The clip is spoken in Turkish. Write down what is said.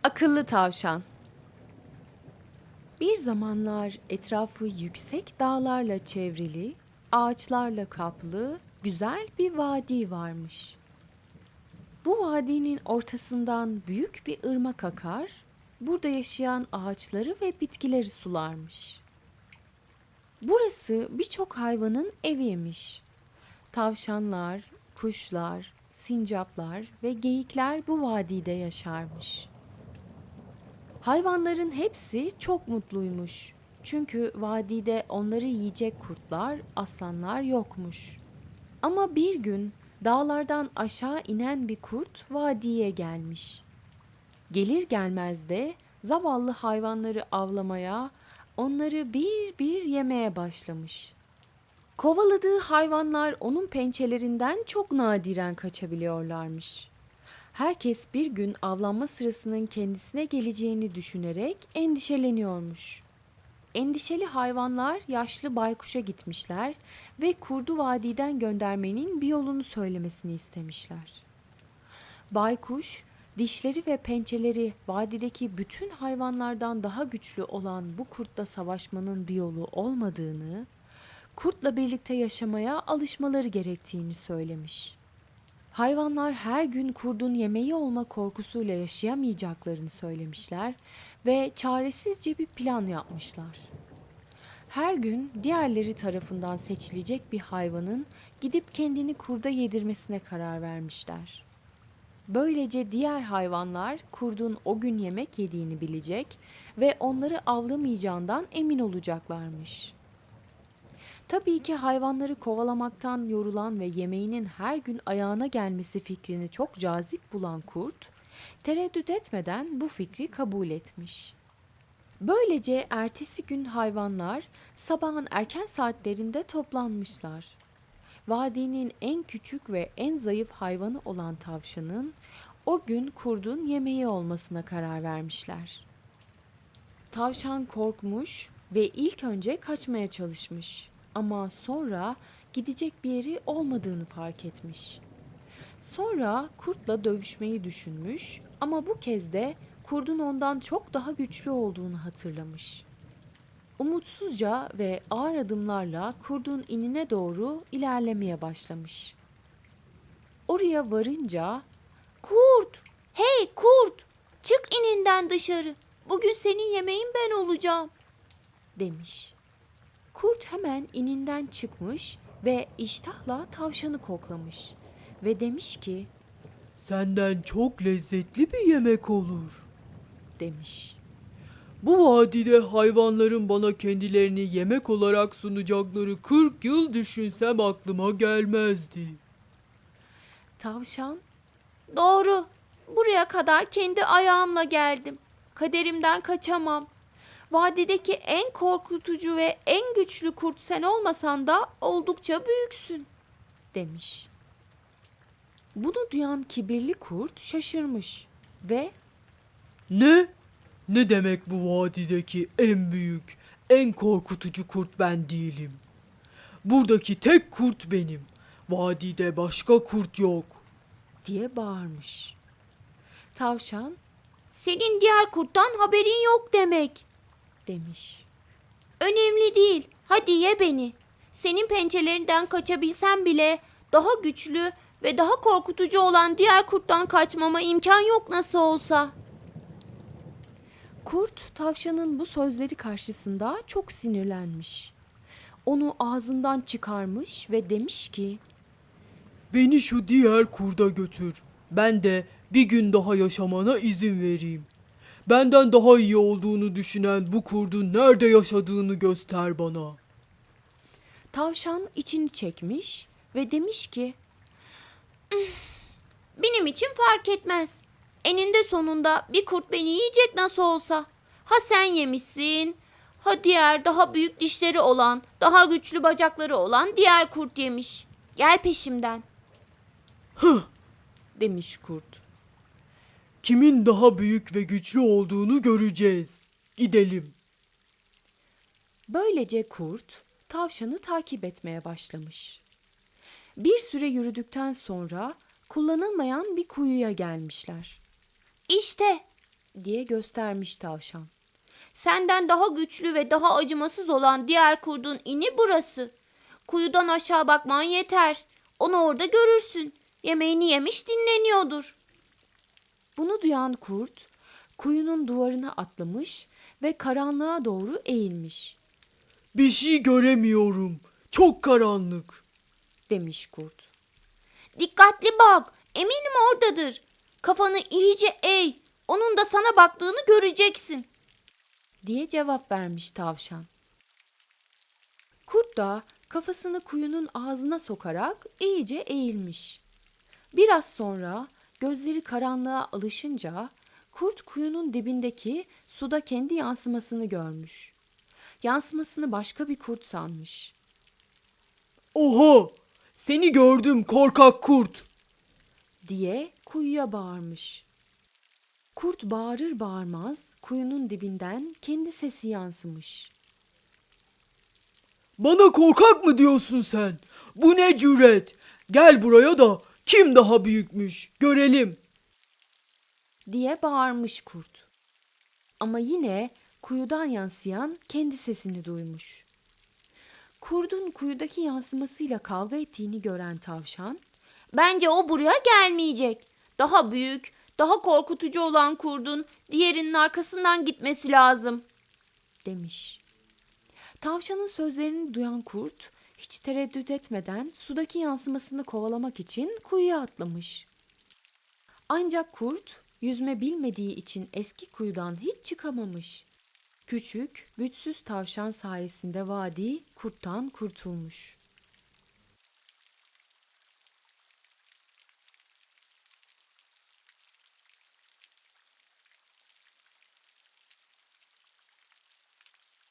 Akıllı tavşan. Bir zamanlar etrafı yüksek dağlarla çevrili, ağaçlarla kaplı, güzel bir vadi varmış. Bu vadinin ortasından büyük bir ırmak akar, burada yaşayan ağaçları ve bitkileri sularmış. Burası birçok hayvanın eviymiş. Tavşanlar, kuşlar, sincaplar ve geyikler bu vadide yaşarmış. Hayvanların hepsi çok mutluymuş. Çünkü vadide onları yiyecek kurtlar, aslanlar yokmuş. Ama bir gün dağlardan aşağı inen bir kurt vadiye gelmiş. Gelir gelmez de zavallı hayvanları avlamaya, onları bir bir yemeye başlamış. Kovaladığı hayvanlar onun pençelerinden çok nadiren kaçabiliyorlarmış. Herkes bir gün avlanma sırasının kendisine geleceğini düşünerek endişeleniyormuş. Endişeli hayvanlar yaşlı baykuşa gitmişler ve kurdu vadiden göndermenin bir yolunu söylemesini istemişler. Baykuş, dişleri ve pençeleri vadideki bütün hayvanlardan daha güçlü olan bu kurtla savaşmanın bir yolu olmadığını, kurtla birlikte yaşamaya alışmaları gerektiğini söylemiş. Hayvanlar her gün kurdun yemeği olma korkusuyla yaşayamayacaklarını söylemişler ve çaresizce bir plan yapmışlar. Her gün diğerleri tarafından seçilecek bir hayvanın gidip kendini kurda yedirmesine karar vermişler. Böylece diğer hayvanlar kurdun o gün yemek yediğini bilecek ve onları avlamayacağından emin olacaklarmış. Tabii ki hayvanları kovalamaktan yorulan ve yemeğinin her gün ayağına gelmesi fikrini çok cazip bulan kurt, tereddüt etmeden bu fikri kabul etmiş. Böylece ertesi gün hayvanlar sabahın erken saatlerinde toplanmışlar. Vadinin en küçük ve en zayıf hayvanı olan tavşanın o gün kurdun yemeği olmasına karar vermişler. Tavşan korkmuş ve ilk önce kaçmaya çalışmış. Ama sonra gidecek bir yeri olmadığını fark etmiş. Sonra kurtla dövüşmeyi düşünmüş ama bu kez de kurdun ondan çok daha güçlü olduğunu hatırlamış. Umutsuzca ve ağır adımlarla kurdun inine doğru ilerlemeye başlamış. Oraya varınca Kurt! Hey kurt! Çık ininden dışarı. Bugün senin yemeğin ben olacağım. demiş. Kurt hemen ininden çıkmış ve iştahla tavşanı koklamış ve demiş ki Senden çok lezzetli bir yemek olur. demiş. Bu vadide hayvanların bana kendilerini yemek olarak sunacakları 40 yıl düşünsem aklıma gelmezdi. Tavşan Doğru. Buraya kadar kendi ayağımla geldim. Kaderimden kaçamam. Vadideki en korkutucu ve en güçlü kurt sen olmasan da oldukça büyüksün. demiş. Bunu duyan kibirli kurt şaşırmış ve Ne? Ne demek bu vadideki en büyük, en korkutucu kurt ben değilim? Buradaki tek kurt benim. Vadide başka kurt yok. diye bağırmış. Tavşan Senin diğer kurttan haberin yok demek. demiş. Önemli değil. Hadi ye beni. Senin pençelerinden kaçabilsem bile daha güçlü ve daha korkutucu olan diğer kurttan kaçmama imkan yok nasıl olsa. Kurt tavşanın bu sözleri karşısında çok sinirlenmiş. Onu ağzından çıkarmış ve demiş ki Beni şu diğer kurda götür. Ben de bir gün daha yaşamana izin vereyim. Benden daha iyi olduğunu düşünen bu kurdun nerede yaşadığını göster bana. tavşan içini çekmiş ve demiş ki Benim için fark etmez. Eninde sonunda bir kurt beni yiyecek nasıl olsa. Ha sen yemişsin, ha diğer daha büyük dişleri olan, daha güçlü bacakları olan diğer kurt yemiş. Gel peşimden. demiş kurt. Kimin daha büyük ve güçlü olduğunu göreceğiz. Gidelim. Böylece kurt tavşanı takip etmeye başlamış. Bir süre yürüdükten sonra kullanılmayan bir kuyuya gelmişler. İşte diye göstermiş tavşan. Senden daha güçlü ve daha acımasız olan diğer kurdun ini burası. Kuyudan aşağı bakman yeter. Onu orada görürsün. Yemeğini yemiş dinleniyordur. Bunu duyan kurt kuyunun duvarına atlamış ve karanlığa doğru eğilmiş. Bir şey göremiyorum. Çok karanlık. Demiş kurt. Dikkatli bak. Eminim oradadır. Kafanı iyice eğ. Onun da sana baktığını göreceksin. Diye cevap vermiş tavşan. Kurt da kafasını kuyunun ağzına sokarak iyice eğilmiş. Biraz sonra gözleri karanlığa alışınca kurt kuyunun dibindeki suda kendi yansımasını görmüş. Yansımasını başka bir kurt sanmış. Oha! Seni gördüm korkak kurt. Diye kuyuya bağırmış. Kurt bağırır bağırmaz kuyunun dibinden kendi sesi yansımış. Bana korkak mı diyorsun sen? Bu ne cüret? Gel buraya da kim daha büyükmüş görelim. Diye bağırmış kurt. Ama yine kuyudan yansıyan kendi sesini duymuş. Kurdun kuyudaki yansımasıyla kavga ettiğini gören tavşan, Bence o buraya gelmeyecek. Daha büyük, daha korkutucu olan kurdun diğerinin arkasından gitmesi lazım. demiş. Tavşanın sözlerini duyan kurt, hiç tereddüt etmeden sudaki yansımasını kovalamak için kuyuya atlamış. Ancak kurt, yüzme bilmediği için eski kuyudan hiç çıkamamış. Küçük, güçsüz tavşan sayesinde vadi kurttan kurtulmuş.